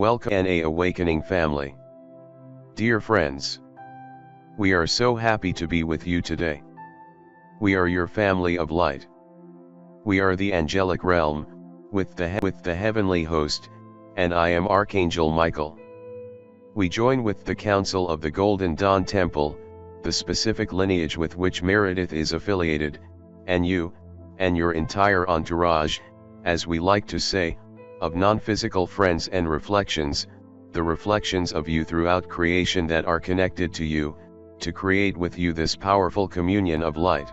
Welcome NA Awakening family. Dear friends, we are so happy to be with you today. We are your family of light. We are the angelic realm, with the heavenly host, and I am Archangel Michael. We join with the Council of the Golden Dawn Temple, the specific lineage with which Meredith is affiliated, and you, and your entire entourage, as we like to say, of non-physical friends and reflections, the reflections of you throughout creation that are connected to you, to create with you this powerful communion of light.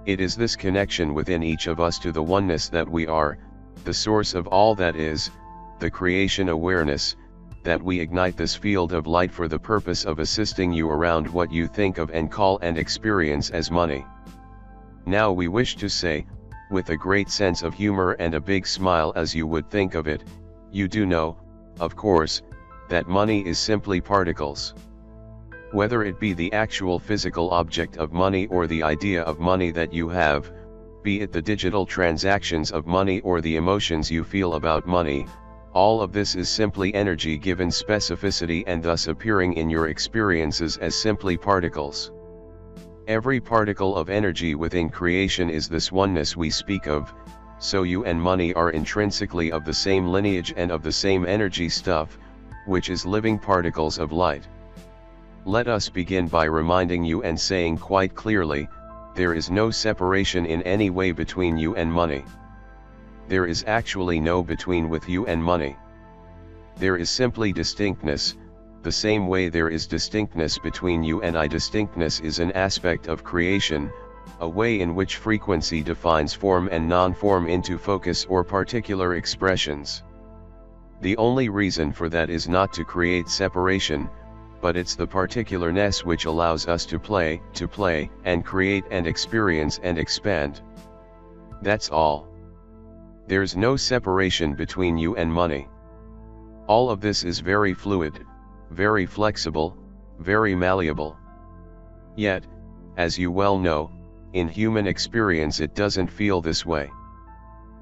It is this connection within each of us to the oneness that we are, the source of all that is, the creation awareness, that we ignite this field of light for the purpose of assisting you around what you think of and call and experience as money. Now we wish to say, with a great sense of humor and a big smile as you would think of it, you do know, of course, that money is simply particles. Whether it be the actual physical object of money or the idea of money that you have, be it the digital transactions of money or the emotions you feel about money, all of this is simply energy given specificity and thus appearing in your experiences as simply particles. Every particle of energy within creation is this oneness we speak of, so you and money are intrinsically of the same lineage and of the same energy stuff, which is living particles of light. Let us begin by reminding you and saying quite clearly, there is no separation in any way between you and money. There is actually no between with you and money. There is simply distinctness. The same way there is distinctness between you and I. Distinctness is an aspect of creation, a way in which frequency defines form and non-form into focus or particular expressions. The only reason for that is not to create separation, but it's the particularness which allows us to play, and create and experience and expand. That's all. There's no separation between you and money. All of this is very fluid, very flexible, very malleable. Yet, as you well know, in human experience it doesn't feel this way.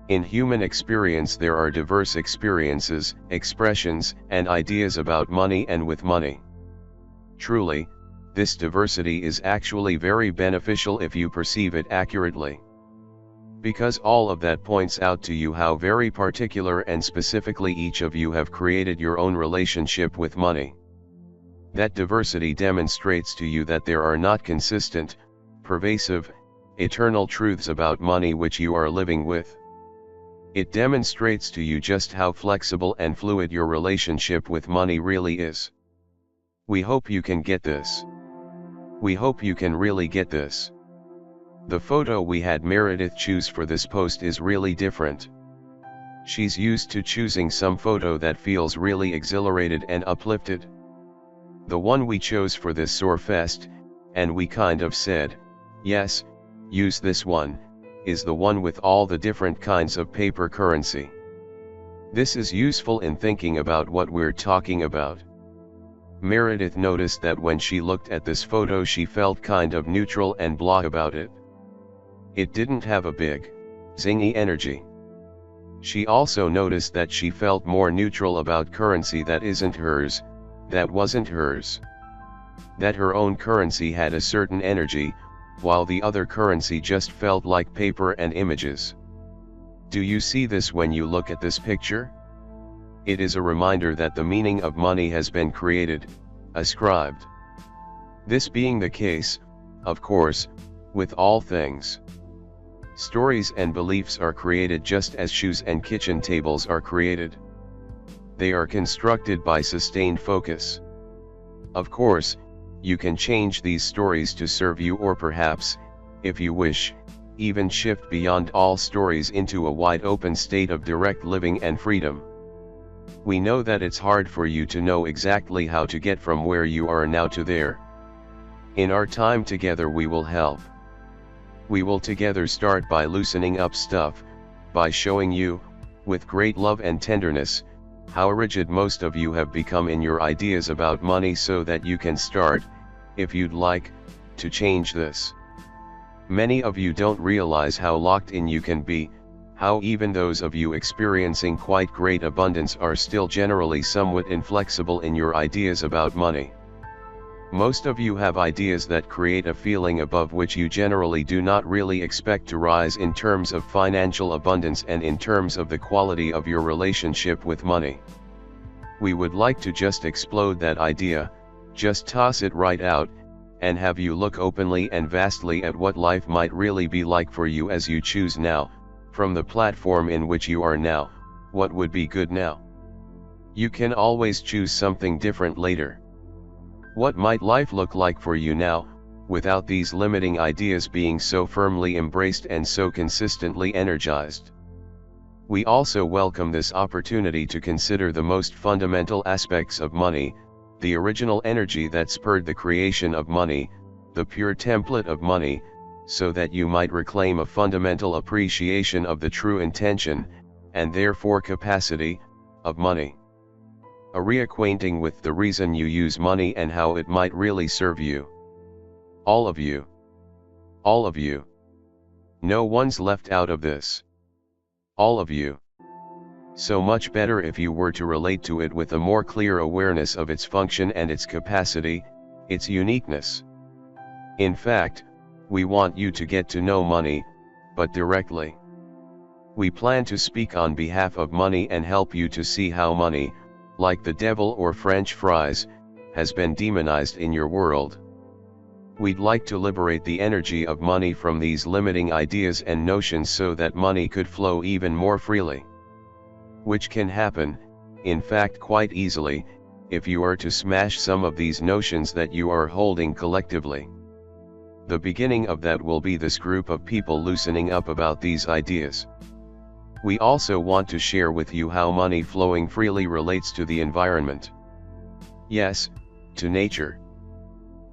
In human experience there are diverse experiences, expressions, and ideas about money and with money. Truly, this diversity is actually very beneficial if you perceive it accurately. Because all of that points out to you how very particular and specifically each of you have created your own relationship with money. That diversity demonstrates to you that there are not consistent, pervasive, eternal truths about money which you are living with. It demonstrates to you just how flexible and fluid your relationship with money really is. We hope you can get this. We hope you can really get this. The photo we had Meredith choose for this post is really different. She's used to choosing some photo that feels really exhilarated and uplifted. The one we chose for this Soarfest, and we kind of said, yes, use this one, is the one with all the different kinds of paper currency. This is useful in thinking about what we're talking about. Meredith noticed that when she looked at this photo she felt kind of neutral and blah about it. It didn't have a big, zingy energy. She also noticed that she felt more neutral about currency that isn't hers, that wasn't hers. That her own currency had a certain energy, while the other currency just felt like paper and images. Do you see this when you look at this picture? It is a reminder that the meaning of money has been created, ascribed. This being the case, of course, with all things. Stories and beliefs are created just as shoes and kitchen tables are created. They are constructed by sustained focus. Of course, you can change these stories to serve you or perhaps, if you wish, even shift beyond all stories into a wide open state of direct living and freedom. We know that it's hard for you to know exactly how to get from where you are now to there. In our time together we will help. We will together start by loosening up stuff, by showing you, with great love and tenderness, how rigid most of you have become in your ideas about money so that you can start, if you'd like, to change this. Many of you don't realize how locked in you can be, how even those of you experiencing quite great abundance are still generally somewhat inflexible in your ideas about money. Most of you have ideas that create a feeling above which you generally do not really expect to rise in terms of financial abundance and in terms of the quality of your relationship with money. We would like to just explode that idea, just toss it right out, and have you look openly and vastly at what life might really be like for you as you choose now, from the platform in which you are now, what would be good now. You can always choose something different later. What might life look like for you now, without these limiting ideas being so firmly embraced and so consistently energized? We also welcome this opportunity to consider the most fundamental aspects of money, the original energy that spurred the creation of money, the pure template of money, so that you might reclaim a fundamental appreciation of the true intention, and therefore capacity, of money. A reacquainting with the reason you use money and how it might really serve you. All of you. All of you. No one's left out of this. All of you. So much better if you were to relate to it with a more clear awareness of its function and its capacity, its uniqueness. In fact, we want you to get to know money, but directly. We plan to speak on behalf of money and help you to see how money, like the devil or French fries, has been demonized in your world. We'd like to liberate the energy of money from these limiting ideas and notions so that money could flow even more freely. Which can happen, in fact quite easily, if you are to smash some of these notions that you are holding collectively. The beginning of that will be this group of people loosening up about these ideas. We also want to share with you how money flowing freely relates to the environment. Yes, to nature.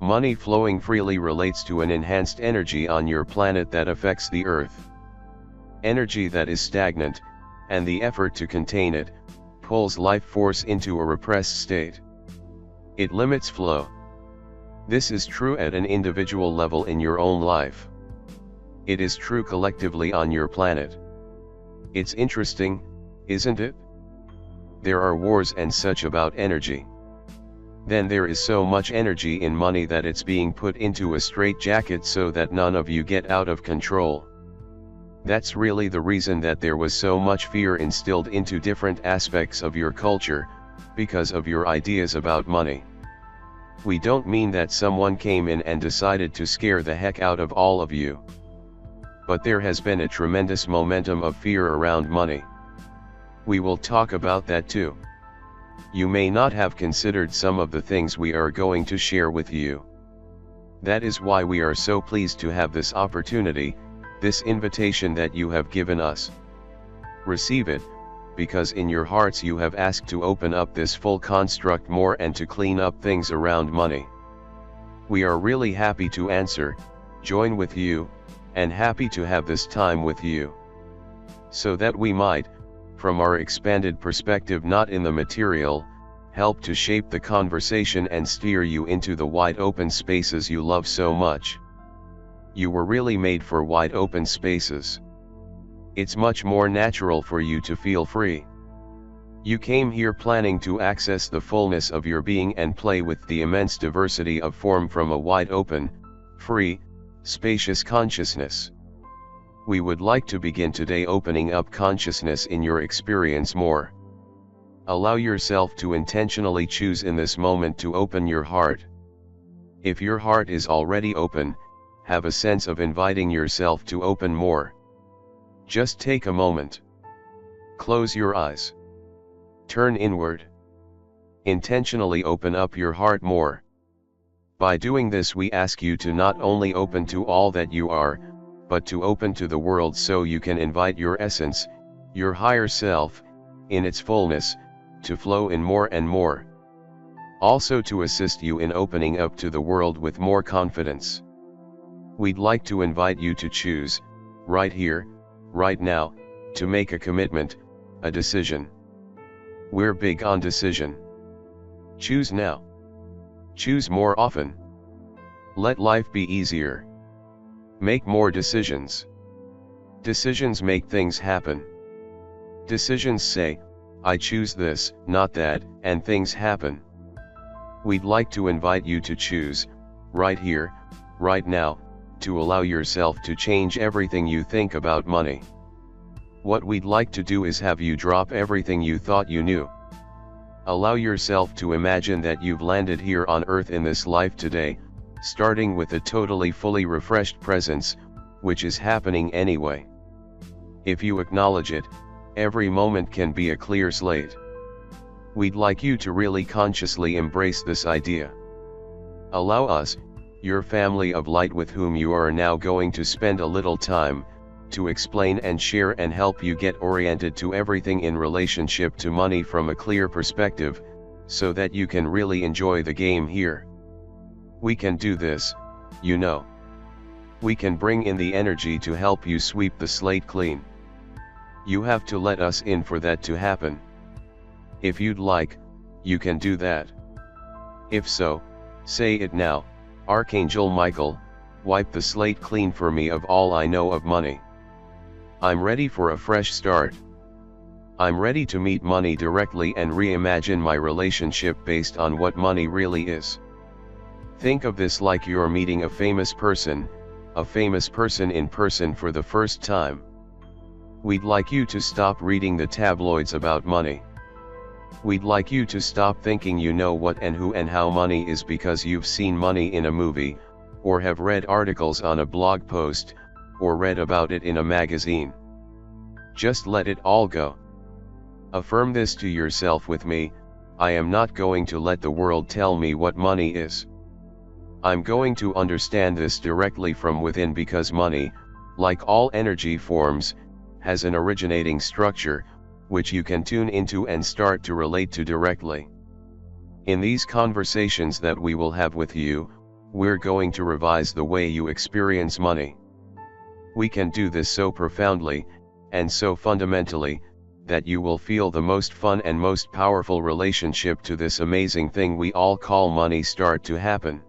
Money flowing freely relates to an enhanced energy on your planet that affects the earth. Energy that is stagnant, and the effort to contain it, pulls life force into a repressed state. It limits flow. This is true at an individual level in your own life. It is true collectively on your planet. It's interesting, isn't it? There are wars and such about energy. Then there is so much energy in money that it's being put into a straitjacket so that none of you get out of control. That's really the reason that there was so much fear instilled into different aspects of your culture, because of your ideas about money. We don't mean that someone came in and decided to scare the heck out of all of you. But there has been a tremendous momentum of fear around money. We will talk about that too. You may not have considered some of the things we are going to share with you. That is why we are so pleased to have this opportunity, this invitation that you have given us. Receive it, because in your hearts you have asked to open up this full construct more and to clean up things around money. We are really happy to answer, join with you, and happy to have this time with you. So that we might, from our expanded perspective not in the material, help to shape the conversation and steer you into the wide open spaces you love so much. You were really made for wide open spaces. It's much more natural for you to feel free. You came here planning to access the fullness of your being and play with the immense diversity of form from a wide open, free, spacious consciousness. We would like to begin today opening up consciousness in your experience more. Allow yourself to intentionally choose in this moment to open your heart. If your heart is already open, have a sense of inviting yourself to open more. Just take a moment. Close your eyes. Turn inward. Intentionally open up your heart more. By doing this we ask you to not only open to all that you are, but to open to the world so you can invite your essence, your higher self, in its fullness, to flow in more and more. Also to assist you in opening up to the world with more confidence. We'd like to invite you to choose, right here, right now, to make a commitment, a decision. We're big on decision. Choose now. Choose more often. Let life be easier. Make more decisions. Decisions make things happen. Decisions say, I choose this, not that, and things happen. We'd like to invite you to choose, right here, right now, to allow yourself to change everything you think about money. What we'd like to do is have you drop everything you thought you knew. Allow yourself to imagine that you've landed here on earth in this life today, starting with a totally fully refreshed presence, which is happening anyway. If you acknowledge it, every moment can be a clear slate. We'd like you to really consciously embrace this idea. Allow us, your family of light with whom you are now going to spend a little time, to explain and share and help you get oriented to everything in relationship to money from a clear perspective, so that you can really enjoy the game here. We can do this, you know. We can bring in the energy to help you sweep the slate clean. You have to let us in for that to happen. If you'd like, you can do that. If so, say it now, Archangel Michael, wipe the slate clean for me of all I know of money. I'm ready for a fresh start. I'm ready to meet money directly and reimagine my relationship based on what money really is. Think of this like you're meeting a famous person in person for the first time. We'd like you to stop reading the tabloids about money. We'd like you to stop thinking you know what and who and how money is because you've seen money in a movie, or have read articles on a blog post, or read about it in a magazine. Just let it all go. Affirm this to yourself with me, I am not going to let the world tell me what money is. I'm going to understand this directly from within because money, like all energy forms, has an originating structure, which you can tune into and start to relate to directly. In these conversations that we will have with you, we're going to revise the way you experience money. We can do this so profoundly, and so fundamentally, that you will feel the most fun and most powerful relationship to this amazing thing we all call money start to happen.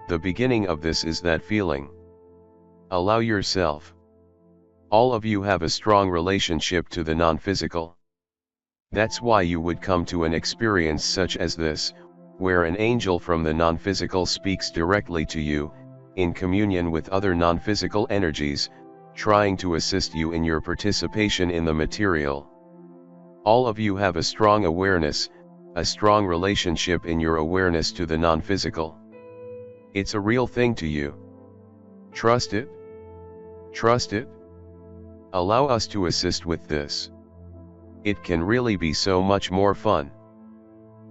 The beginning of this is that feeling. Allow yourself. All of you have a strong relationship to the non-physical. That's why you would come to an experience such as this, where an angel from the non-physical speaks directly to you, in communion with other non-physical energies, trying to assist you in your participation in the material. All of you have a strong awareness, a strong relationship in your awareness to the non-physical. It's a real thing to you. Trust it. Trust it. Allow us to assist with this. It can really be so much more fun.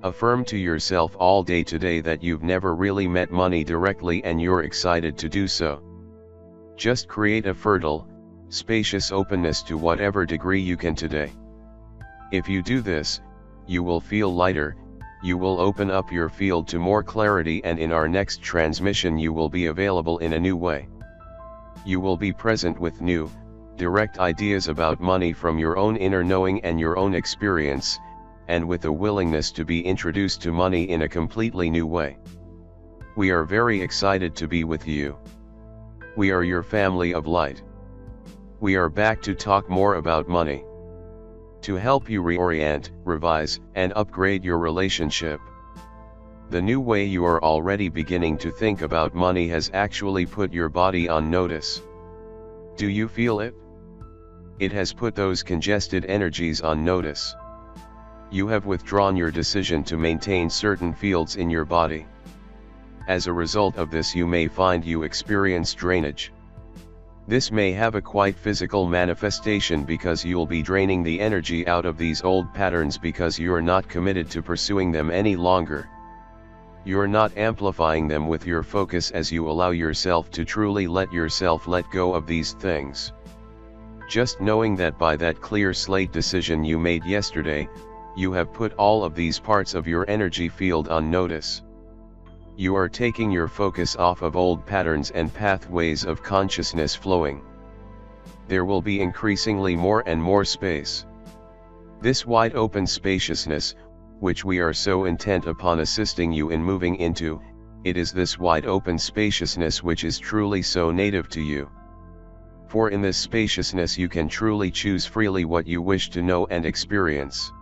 Affirm to yourself all day today that you've never really met money directly and you're excited to do so. Just create a fertile, spacious openness to whatever degree you can today. If you do this, you will feel lighter, you will open up your field to more clarity, and in our next transmission you will be available in a new way. You will be present with new, direct ideas about money from your own inner knowing and your own experience, and with a willingness to be introduced to money in a completely new way. We are very excited to be with you. We are your family of light. We are back to talk more about money. To help you reorient, revise, and upgrade your relationship. The new way you are already beginning to think about money has actually put your body on notice. Do you feel it? It has put those congested energies on notice. You have withdrawn your decision to maintain certain fields in your body. As a result of this, you may find you experience drainage. This may have a quite physical manifestation because you'll be draining the energy out of these old patterns because you're not committed to pursuing them any longer. You're not amplifying them with your focus as you allow yourself to truly let yourself let go of these things. Just knowing that by that clear slate decision you made yesterday, you have put all of these parts of your energy field on notice. You are taking your focus off of old patterns and pathways of consciousness flowing. There will be increasingly more and more space. This wide open spaciousness, which we are so intent upon assisting you in moving into, it is this wide open spaciousness which is truly so native to you. for in this spaciousness you can truly choose freely what you wish to know and experience.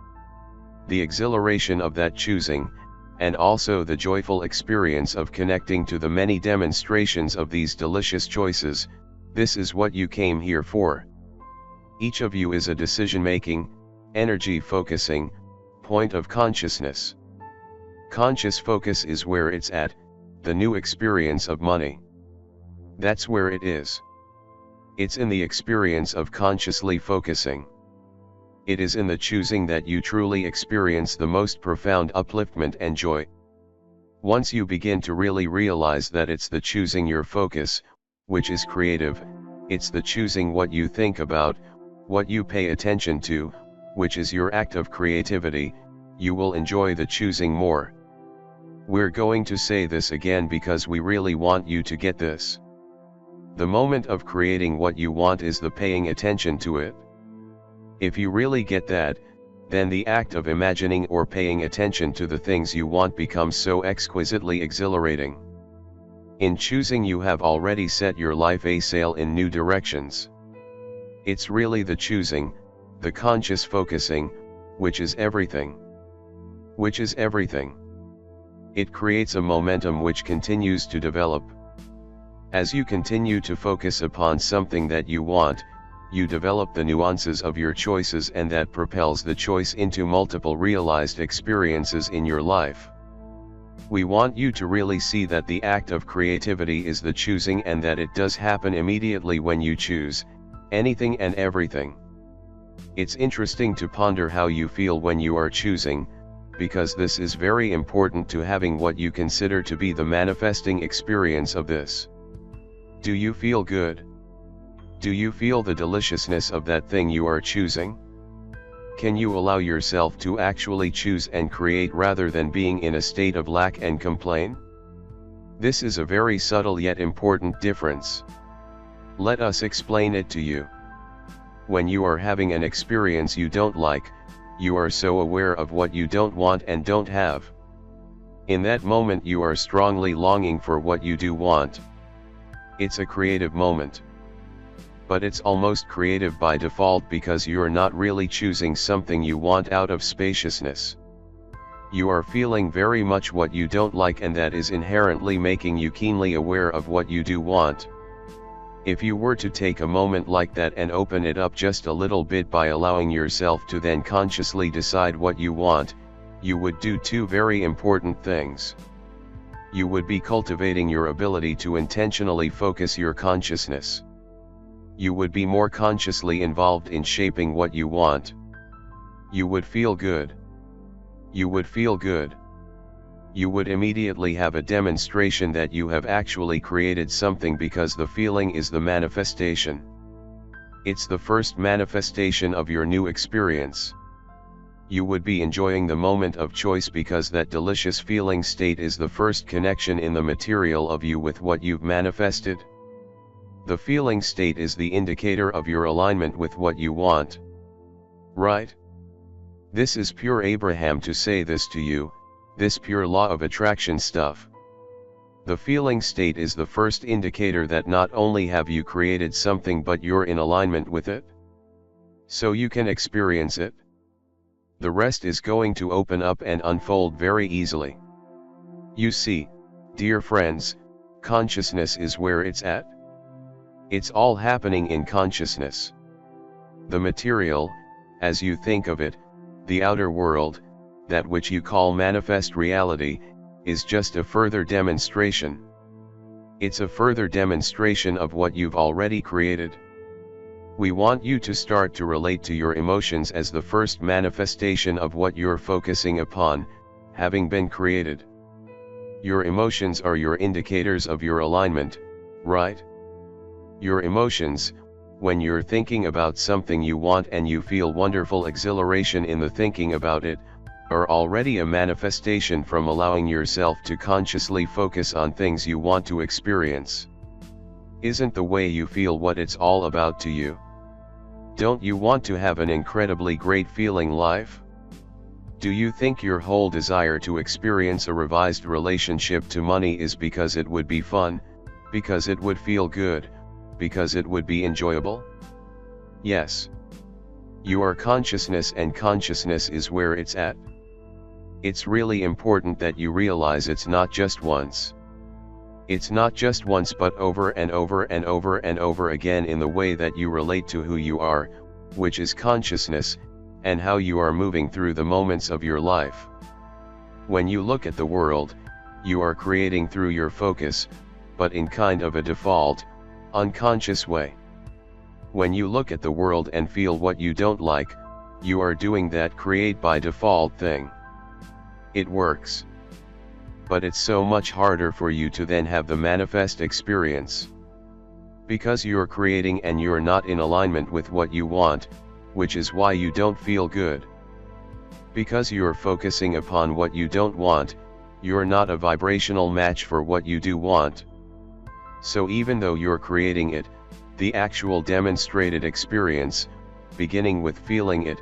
The exhilaration of that choosing, and also the joyful experience of connecting to the many demonstrations of these delicious choices, this is what you came here for. Each of you is a decision-making, energy-focusing point of consciousness. Conscious focus is where it's at, the new experience of money. That's where it is. It's in the experience of consciously focusing. It is in the choosing that you truly experience the most profound upliftment and joy. Once you begin to really realize that it's the choosing your focus, which is creative, it's the choosing what you think about, what you pay attention to, which is your act of creativity, you will enjoy the choosing more. We're going to say this again because we really want you to get this. The moment of creating what you want is the paying attention to it. If you really get that, then the act of imagining or paying attention to the things you want becomes so exquisitely exhilarating. In choosing, you have already set your life a sail in new directions. It's really the choosing, the conscious focusing, which is everything. Which is everything. It creates a momentum which continues to develop. As you continue to focus upon something that you want, you develop the nuances of your choices, and that propels the choice into multiple realized experiences in your life. We want you to really see that the act of creativity is the choosing, and that it does happen immediately when you choose anything and everything. It's interesting to ponder how you feel when you are choosing, because this is very important to having what you consider to be the manifesting experience of this. Do you feel good? Do you feel the deliciousness of that thing you are choosing? Can you allow yourself to actually choose and create rather than being in a state of lack and complain? This is a very subtle yet important difference. Let us explain it to you. When you are having an experience you don't like, you are so aware of what you don't want and don't have. In that moment you are strongly longing for what you do want. It's a creative moment. But it's almost creative by default because you're not really choosing something you want out of spaciousness. You are feeling very much what you don't like, and that is inherently making you keenly aware of what you do want. If you were to take a moment like that and open it up just a little bit by allowing yourself to then consciously decide what you want, you would do two very important things. You would be cultivating your ability to intentionally focus your consciousness. You would be more consciously involved in shaping what you want. You would feel good. You would feel good. You would immediately have a demonstration that you have actually created something, because the feeling is the manifestation. It's the first manifestation of your new experience. You would be enjoying the moment of choice because that delicious feeling state is the first connection in the material of you with what you've manifested. The feeling state is the indicator of your alignment with what you want. Right? This is pure Abraham to say this to you, this pure law of attraction stuff. The feeling state is the first indicator that not only have you created something but you're in alignment with it. So you can experience it. The rest is going to open up and unfold very easily. You see, dear friends, consciousness is where it's at. It's all happening in consciousness. The material, as you think of it, the outer world, that which you call manifest reality, is just a further demonstration. It's a further demonstration of what you've already created. We want you to start to relate to your emotions as the first manifestation of what you're focusing upon, having been created. Your emotions are your indicators of your alignment, right? Your emotions, when you're thinking about something you want and you feel wonderful exhilaration in the thinking about it, are already a manifestation from allowing yourself to consciously focus on things you want to experience. Isn't the way you feel what it's all about to you? Don't you want to have an incredibly great feeling life? Do you think your whole desire to experience a revised relationship to money is because it would be fun, because it would feel good, Because it would be enjoyable? Yes. You are consciousness, and consciousness is where it's at. It's really important that you realize it's not just once. It's not just once, but over and over and over and over again, in the way that you relate to who you are, which is consciousness, and how you are moving through the moments of your life. When you look at the world, you are creating through your focus, but in kind of a default, unconscious way. When you look at the world and feel what you don't like, you are doing that create by default thing. It works. But it's so much harder for you to then have the manifest experience. Because you're creating and you're not in alignment with what you want, which is why you don't feel good. Because you're focusing upon what you don't want, you're not a vibrational match for what you do want. So even though you're creating it, the actual demonstrated experience, beginning with feeling it,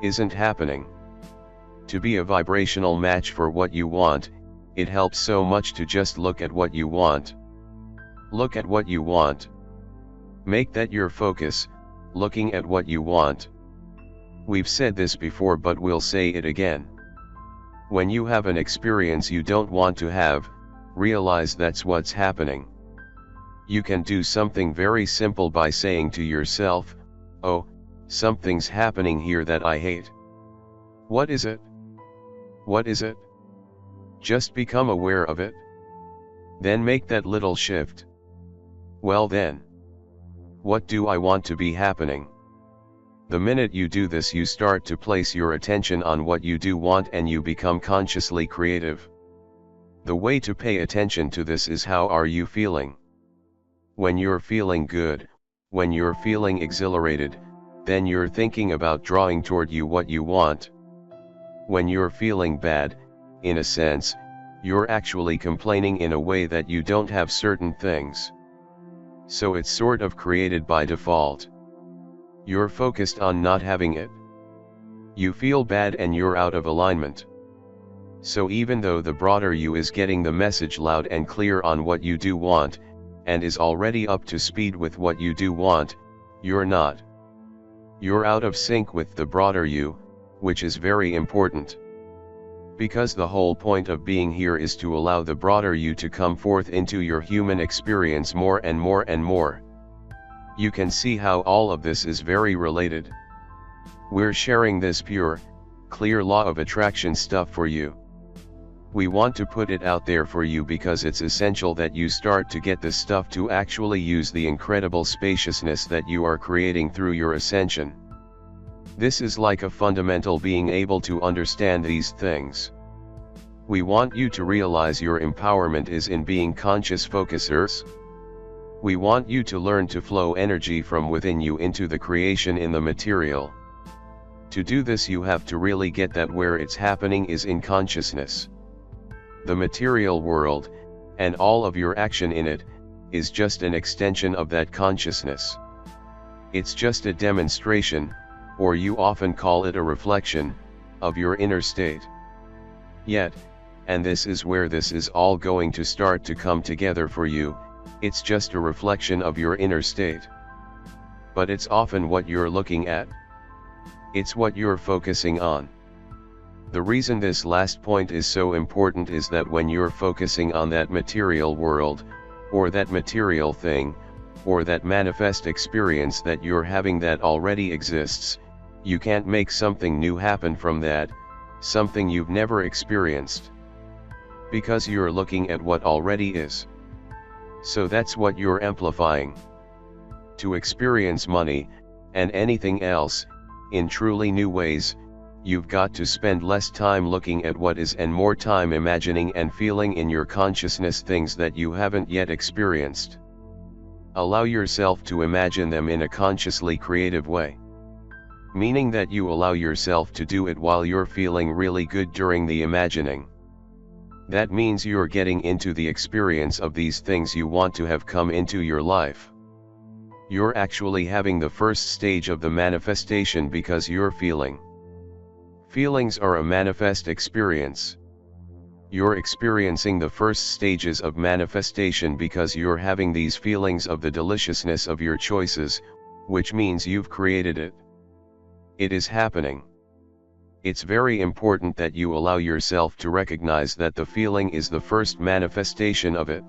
isn't happening. To be a vibrational match for what you want, it helps so much to just look at what you want. Look at what you want. Make that your focus, looking at what you want. We've said this before, but we'll say it again. When you have an experience you don't want to have, realize that's what's happening. You can do something very simple by saying to yourself, "Oh, something's happening here that I hate. What is it? What is it?" Just become aware of it. Then make that little shift. Well then, what do I want to be happening? The minute you do this, you start to place your attention on what you do want, and you become consciously creative. The way to pay attention to this is, how are you feeling? When you're feeling good, when you're feeling exhilarated, then you're thinking about drawing toward you what you want. When you're feeling bad, in a sense, you're actually complaining in a way that you don't have certain things. So it's sort of created by default. You're focused on not having it. You feel bad and you're out of alignment. So even though the broader you is getting the message loud and clear on what you do want, and is already up to speed with what you do want, you're not. You're out of sync with the broader you, which is very important. Because the whole point of being here is to allow the broader you to come forth into your human experience more and more and more. You can see how all of this is very related. We're sharing this pure, clear law of attraction stuff for you. We want to put it out there for you because it's essential that you start to get this stuff to actually use the incredible spaciousness that you are creating through your ascension. This is like a fundamental being able to understand these things. We want you to realize your empowerment is in being conscious focusers. We want you to learn to flow energy from within you into the creation in the material. To do this, you have to really get that where it's happening is in consciousness. The material world, and all of your action in it, is just an extension of that consciousness. It's just a demonstration, or you often call it a reflection, of your inner state. Yet, and this is where this is all going to start to come together for you, it's just a reflection of your inner state. But it's often what you're looking at. It's what you're focusing on. The reason this last point is so important is that when you're focusing on that material world, or that material thing, or that manifest experience that you're having that already exists, you can't make something new happen from that, something you've never experienced. Because you're looking at what already is. So that's what you're amplifying. To experience money, and anything else, in truly new ways, you've got to spend less time looking at what is and more time imagining and feeling in your consciousness things that you haven't yet experienced. Allow yourself to imagine them in a consciously creative way. Meaning that you allow yourself to do it while you're feeling really good during the imagining. That means you're getting into the experience of these things you want to have come into your life. You're actually having the first stage of the manifestation because you're feeling. Feelings are a manifest experience. You're experiencing the first stages of manifestation because you're having these feelings of the deliciousness of your choices, which means you've created it. It is happening. It's very important that you allow yourself to recognize that the feeling is the first manifestation of it.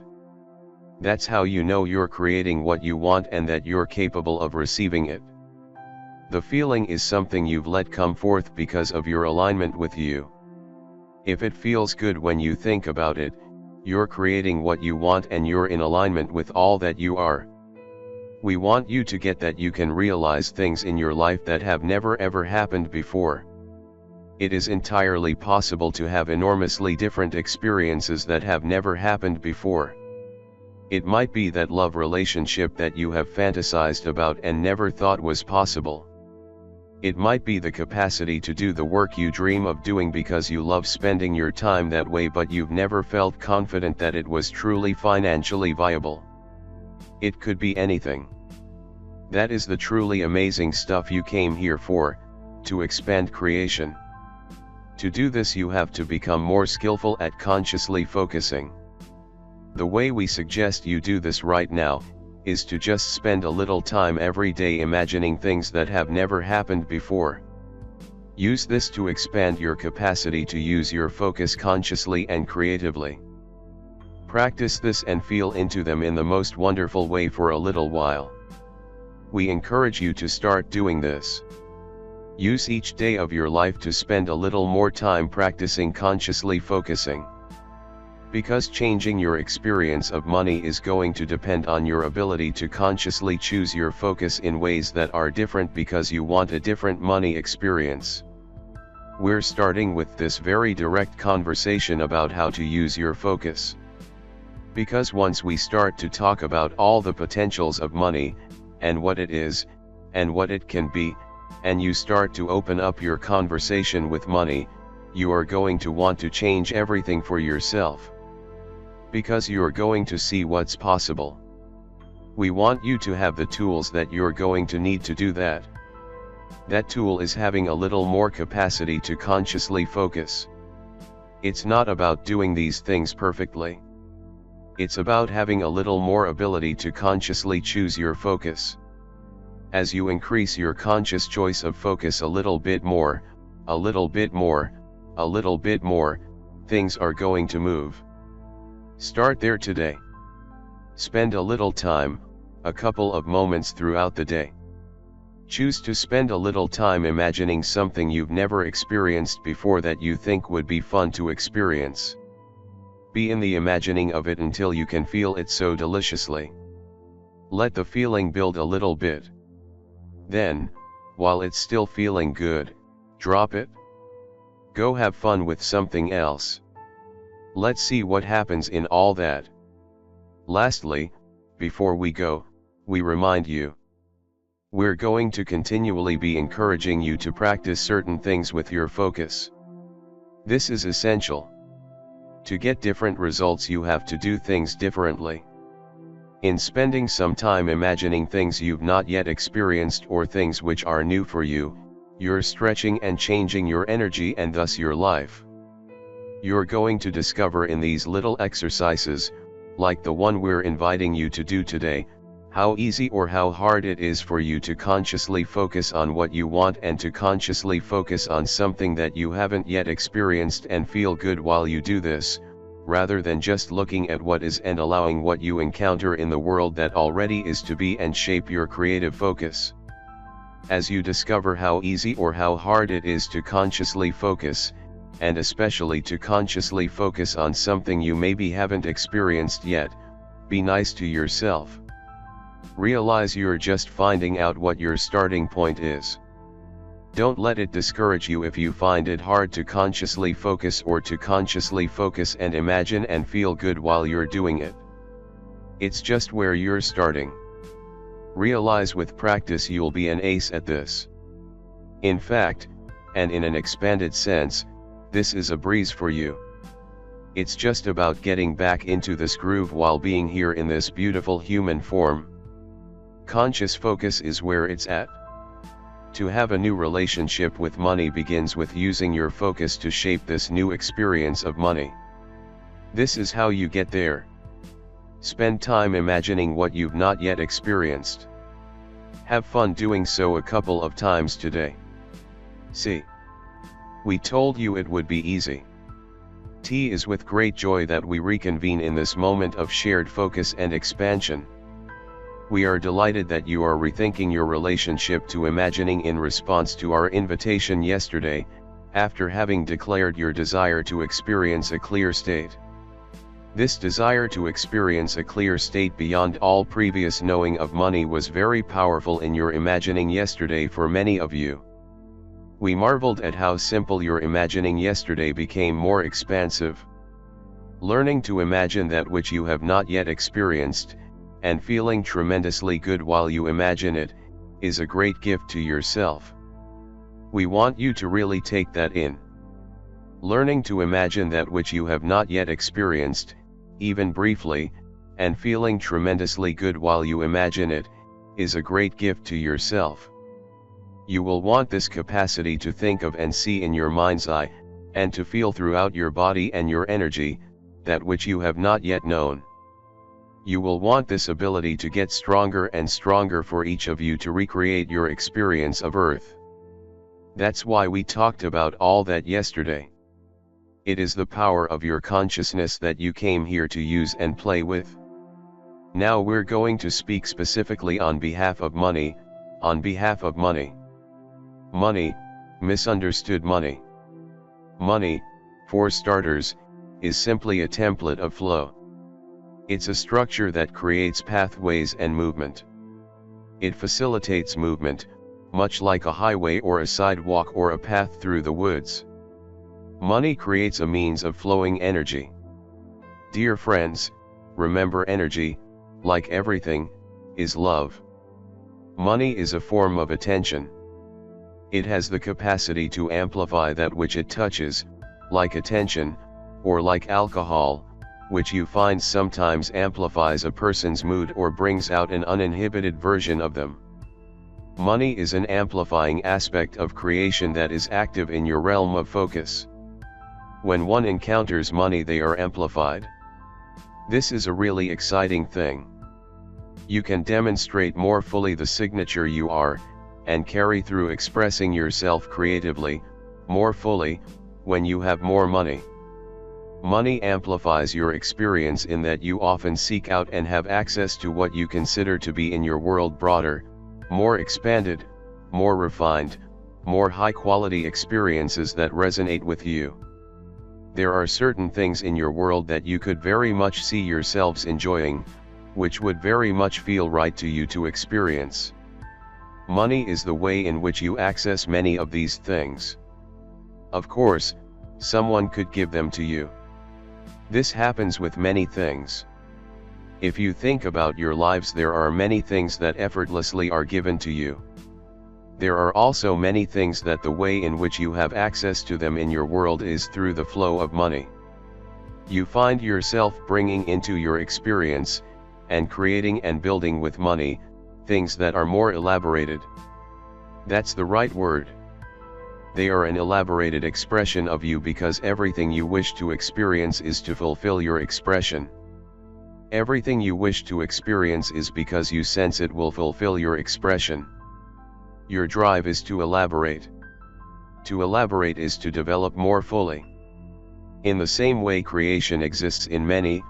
That's how you know you're creating what you want and that you're capable of receiving it. The feeling is something you've let come forth because of your alignment with you. If it feels good when you think about it, you're creating what you want and you're in alignment with all that you are. We want you to get that you can realize things in your life that have never ever happened before. It is entirely possible to have enormously different experiences that have never happened before. It might be that love relationship that you have fantasized about and never thought was possible. It might be the capacity to do the work you dream of doing because you love spending your time that way, but you've never felt confident that it was truly financially viable. It could be anything. That is the truly amazing stuff you came here for, to expand creation. To do this, you have to become more skillful at consciously focusing. The way we suggest you do this right now is to just spend a little time every day imagining things that have never happened before. Use this to expand your capacity to use your focus consciously and creatively. Practice this and feel into them in the most wonderful way for a little while. We encourage you to start doing this. Use each day of your life to spend a little more time practicing consciously focusing. Because changing your experience of money is going to depend on your ability to consciously choose your focus in ways that are different because you want a different money experience. We're starting with this very direct conversation about how to use your focus. Because once we start to talk about all the potentials of money, and what it is, and what it can be, and you start to open up your conversation with money, you are going to want to change everything for yourself. Because you're going to see what's possible. We want you to have the tools that you're going to need to do that. That tool is having a little more capacity to consciously focus. It's not about doing these things perfectly. It's about having a little more ability to consciously choose your focus. As you increase your conscious choice of focus a little bit more, a little bit more, a little bit more, things are going to move. Start there today. Spend a little time, a couple of moments throughout the day. Choose to spend a little time imagining something you've never experienced before that you think would be fun to experience. Be in the imagining of it until you can feel it so deliciously. Let the feeling build a little bit. Then, while it's still feeling good, drop it. Go have fun with something else. Let's see what happens in all that. Lastly, before we go, we remind you. We're going to continually be encouraging you to practice certain things with your focus. This is essential. To get different results, you have to do things differently. In spending some time imagining things you've not yet experienced or things which are new for you, you're stretching and changing your energy and thus your life. You're going to discover in these little exercises, like the one we're inviting you to do today, how easy or how hard it is for you to consciously focus on what you want and to consciously focus on something that you haven't yet experienced and feel good while you do this, rather than just looking at what is and allowing what you encounter in the world that already is to be and shape your creative focus. As you discover how easy or how hard it is to consciously focus, and especially to consciously focus on something you maybe haven't experienced yet, be nice to yourself. Realize you're just finding out what your starting point is. Don't let it discourage you if you find it hard to consciously focus or to consciously focus and imagine and feel good while you're doing it. It's just where you're starting. Realize with practice you'll be an ace at this. In fact, and in an expanded sense, this is a breeze for you. It's just about getting back into this groove while being here in this beautiful human form. Conscious focus is where it's at. To have a new relationship with money begins with using your focus to shape this new experience of money. This is how you get there. Spend time imagining what you've not yet experienced. Have fun doing so a couple of times today. See? We told you it would be easy. T is with great joy that we reconvene in this moment of shared focus and expansion. We are delighted that you are rethinking your relationship to imagining in response to our invitation yesterday, after having declared your desire to experience a clear state. This desire to experience a clear state beyond all previous knowing of money was very powerful in your imagining yesterday for many of you. We marveled at how simple your imagining yesterday became more expansive. Learning to imagine that which you have not yet experienced, and feeling tremendously good while you imagine it, is a great gift to yourself. We want you to really take that in. Learning to imagine that which you have not yet experienced, even briefly, and feeling tremendously good while you imagine it, is a great gift to yourself. You will want this capacity to think of and see in your mind's eye, and to feel throughout your body and your energy, that which you have not yet known. You will want this ability to get stronger and stronger for each of you to recreate your experience of Earth. That's why we talked about all that yesterday. It is the power of your consciousness that you came here to use and play with. Now we're going to speak specifically on behalf of money, on behalf of money. Money, misunderstood money. Money, for starters, is simply a template of flow. It's a structure that creates pathways and movement. It facilitates movement, much like a highway or a sidewalk or a path through the woods. Money creates a means of flowing energy. Dear friends, remember energy, like everything, is love. Money is a form of attention. It has the capacity to amplify that which it touches, like attention, or like alcohol, which you find sometimes amplifies a person's mood or brings out an uninhibited version of them. Money is an amplifying aspect of creation that is active in your realm of focus. When one encounters money, they are amplified. This is a really exciting thing. You can demonstrate more fully the signature you are, and carry through expressing yourself creatively, more fully, when you have more money. Money amplifies your experience in that you often seek out and have access to what you consider to be in your world broader, more expanded, more refined, more high-quality experiences that resonate with you. There are certain things in your world that you could very much see yourselves enjoying, which would very much feel right to you to experience. Money is the way in which you access many of these things. Of course, someone could give them to you. This happens with many things. If you think about your lives, there are many things that effortlessly are given to you. There are also many things that the way in which you have access to them in your world is through the flow of money. You find yourself bringing into your experience, and creating and building with money, things that are more elaborated. That's the right word. They are an elaborated expression of you because everything you wish to experience is to fulfill your expression. Everything you wish to experience is because you sense it will fulfill your expression. Your drive is to elaborate. To elaborate is to develop more fully. In the same way, creation exists in many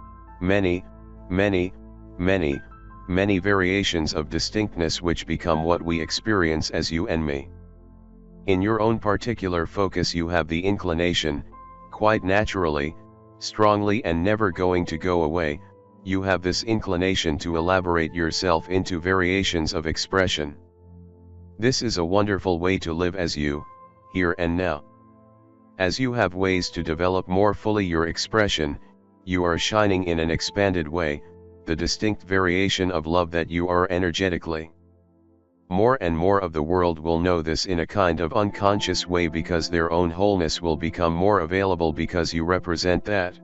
variations of distinctness which become what we experience as you and me. In your own particular focus you have the inclination, quite naturally, strongly and never going to go away, you have this inclination to elaborate yourself into variations of expression. This is a wonderful way to live as you, here and now. As you have ways to develop more fully your expression, you are shining in an expanded way, the distinct variation of love that you are energetically. More and more of the world will know this in a kind of unconscious way because their own wholeness will become more available because you represent that.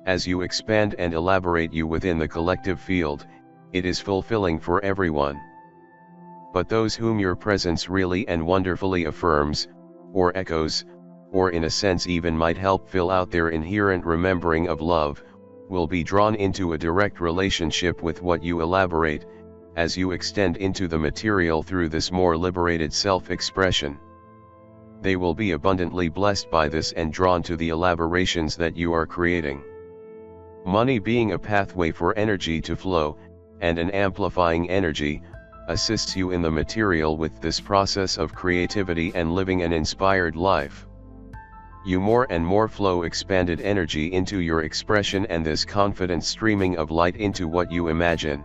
As you expand and elaborate you within the collective field, it is fulfilling for everyone. But those whom your presence really and wonderfully affirms, or echoes, or in a sense even might help fill out their inherent remembering of love, will be drawn into a direct relationship with what you elaborate, as you extend into the material through this more liberated self-expression. They will be abundantly blessed by this and drawn to the elaborations that you are creating. Money, being a pathway for energy to flow, and an amplifying energy, assists you in the material with this process of creativity and living an inspired life. You more and more flow expanded energy into your expression and this confident streaming of light into what you imagine.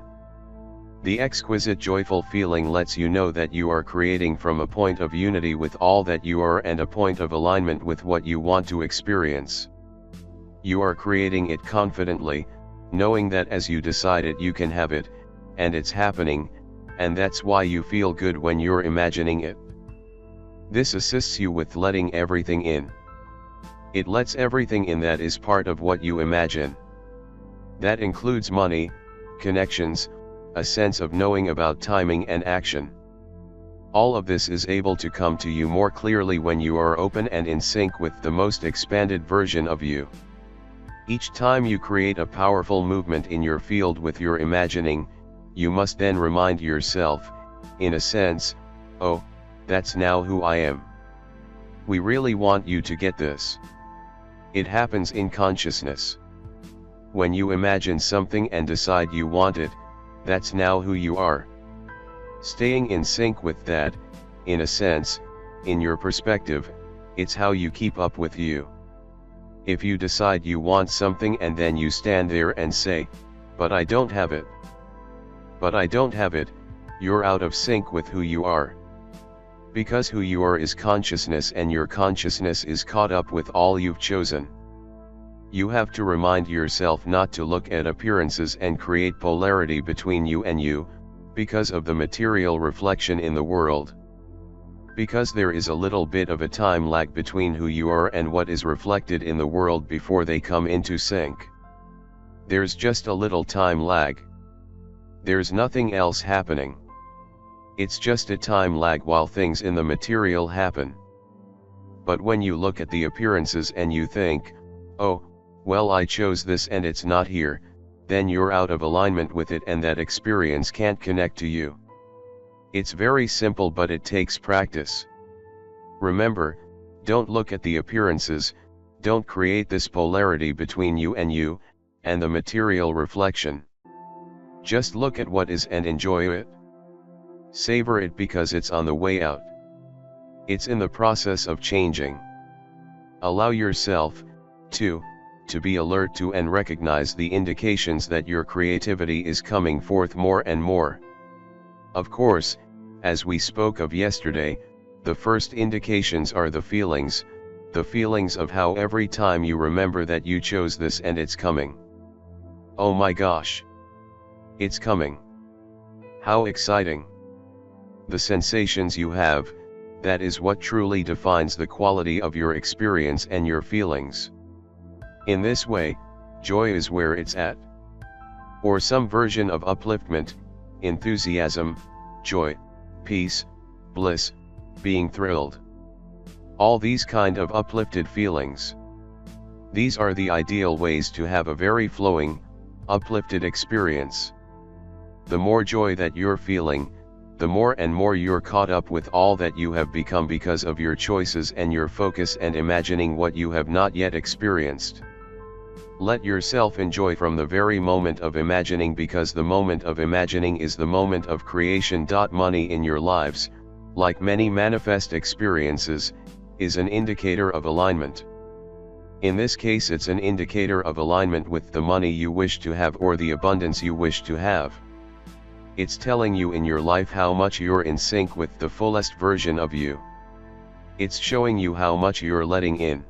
The exquisite joyful feeling lets you know that you are creating from a point of unity with all that you are and a point of alignment with what you want to experience. You are creating it confidently, knowing that as you decide it you can have it, and it's happening, and that's why you feel good when you're imagining it. This assists you with letting everything in. It lets everything in that is part of what you imagine. That includes money, connections, a sense of knowing about timing and action. All of this is able to come to you more clearly when you are open and in sync with the most expanded version of you. Each time you create a powerful movement in your field with your imagining, you must then remind yourself, in a sense, oh, that's now who I am. We really want you to get this. It happens in consciousness. When you imagine something and decide you want it, that's now who you are. Staying in sync with that, in a sense, in your perspective, it's how you keep up with you. If you decide you want something and then you stand there and say, but I don't have it. But I don't have it, you're out of sync with who you are. Because who you are is consciousness and your consciousness is caught up with all you've chosen. You have to remind yourself not to look at appearances and create polarity between you and you, because of the material reflection in the world. Because there is a little bit of a time lag between who you are and what is reflected in the world before they come into sync. There's just a little time lag. There's nothing else happening. It's just a time lag while things in the material happen. But when you look at the appearances and you think, oh, well I chose this and it's not here, then you're out of alignment with it and that experience can't connect to you. It's very simple but it takes practice. Remember, don't look at the appearances, don't create this polarity between you and the material reflection. Just look at what is and enjoy it. Savor it because it's on the way out. It's in the process of changing. Allow yourself, to be alert to and recognize the indications that your creativity is coming forth more and more. Of course, as we spoke of yesterday, the first indications are the feelings of how every time you remember that you chose this and it's coming. Oh my gosh! It's coming! How exciting! The sensations you have, that is what truly defines the quality of your experience and your feelings. In this way, joy is where it's at. Or some version of upliftment, enthusiasm, joy, peace, bliss, being thrilled. All these kind of uplifted feelings. These are the ideal ways to have a very flowing, uplifted experience. The more joy that you're feeling, the more and more you're caught up with all that you have become because of your choices and your focus and imagining what you have not yet experienced. Let yourself enjoy from the very moment of imagining because the moment of imagining is the moment of creation. Money in your lives, like many manifest experiences, is an indicator of alignment. In this case it's an indicator of alignment with the money you wish to have or the abundance you wish to have. It's telling you in your life how much you're in sync with the fullest version of you. It's showing you how much you're letting in.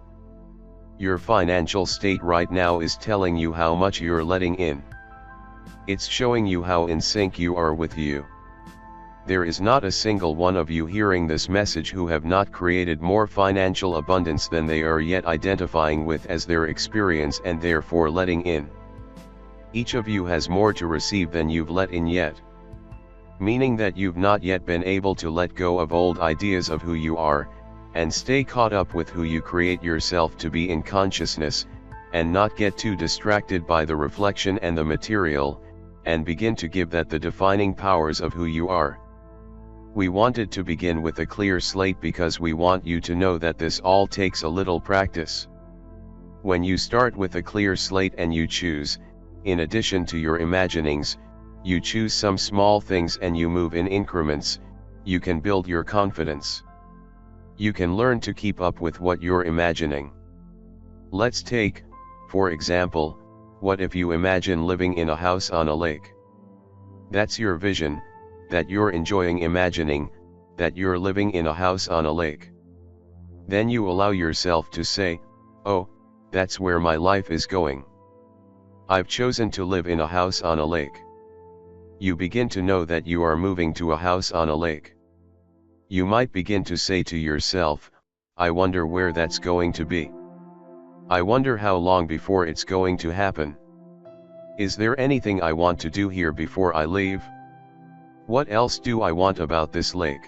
Your financial state right now is telling you how much you're letting in. It's showing you how in sync you are with you. There is not a single one of you hearing this message who have not created more financial abundance than they are yet identifying with as their experience and therefore letting in. Each of you has more to receive than you've let in yet. Meaning that you've not yet been able to let go of old ideas of who you are, and stay caught up with who you create yourself to be in consciousness, and not get too distracted by the reflection and the material, and begin to give that the defining powers of who you are. We wanted to begin with a clear slate because we want you to know that this all takes a little practice. When you start with a clear slate and you choose, in addition to your imaginings, you choose some small things and you move in increments, you can build your confidence. You can learn to keep up with what you're imagining. Let's take, for example, what if you imagine living in a house on a lake? That's your vision, that you're enjoying imagining, that you're living in a house on a lake. Then you allow yourself to say, oh, that's where my life is going. I've chosen to live in a house on a lake. You begin to know that you are moving to a house on a lake. You might begin to say to yourself, I wonder where that's going to be. I wonder how long before it's going to happen. Is there anything I want to do here before I leave? What else do I want about this lake?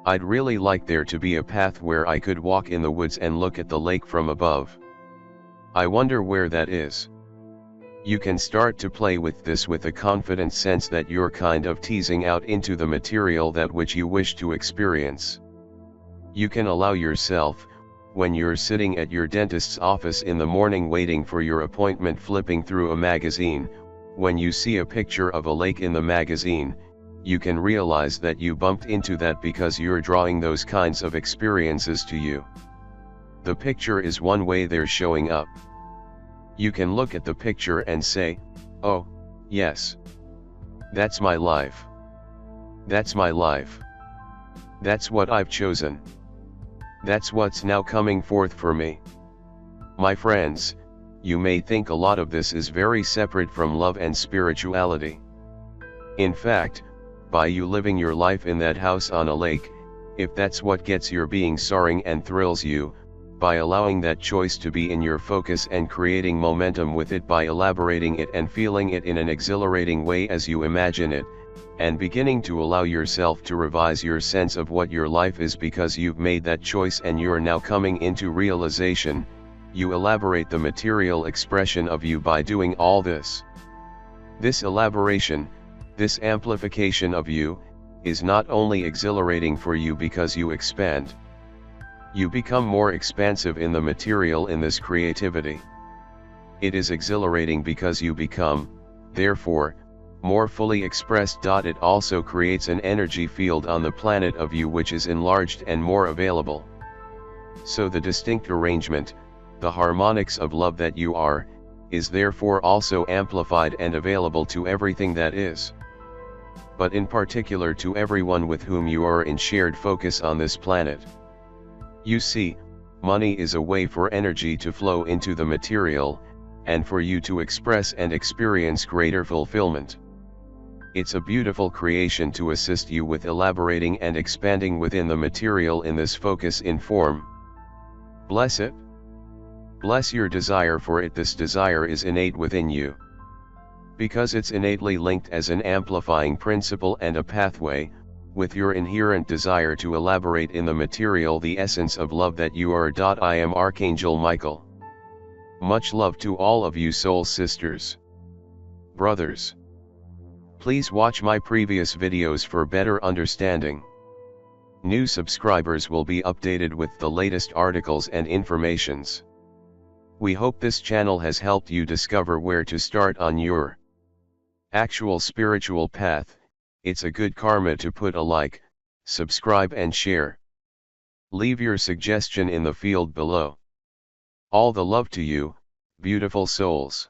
I'd really like there to be a path where I could walk in the woods and look at the lake from above. I wonder where that is. You can start to play with this with a confident sense that you're kind of teasing out into the material that which you wish to experience. You can allow yourself, when you're sitting at your dentist's office in the morning waiting for your appointment, flipping through a magazine, when you see a picture of a lake in the magazine, you can realize that you bumped into that because you're drawing those kinds of experiences to you. The picture is one way they're showing up. You can look at the picture and say, oh, yes. That's my life. That's my life. That's what I've chosen. That's what's now coming forth for me. My friends, you may think a lot of this is very separate from love and spirituality. In fact, by you living your life in that house on a lake, if that's what gets your being soaring and thrills you, by allowing that choice to be in your focus and creating momentum with it by elaborating it and feeling it in an exhilarating way as you imagine it, and beginning to allow yourself to revise your sense of what your life is because you've made that choice and you're now coming into realization, you elaborate the material expression of you by doing all this. This elaboration, this amplification of you, is not only exhilarating for you because you expand. You become more expansive in the material in this creativity. It is exhilarating because you become, therefore, more fully expressed. It also creates an energy field on the planet of you which is enlarged and more available. So the distinct arrangement, the harmonics of love that you are, is therefore also amplified and available to everything that is. But in particular to everyone with whom you are in shared focus on this planet. You see, money is a way for energy to flow into the material, and for you to express and experience greater fulfillment. It's a beautiful creation to assist you with elaborating and expanding within the material in this focus in form. Bless it. Bless your desire for it. This desire is innate within you. Because it's innately linked as an amplifying principle and a pathway, with your inherent desire to elaborate in the material the essence of love that you are. I am Archangel Michael. Much love to all of you soul sisters. Brothers. Please watch my previous videos for better understanding. New subscribers will be updated with the latest articles and informations. We hope this channel has helped you discover where to start on your actual spiritual path. It's a good karma to put a like, subscribe and share. Leave your suggestion in the field below. All the love to you, beautiful souls.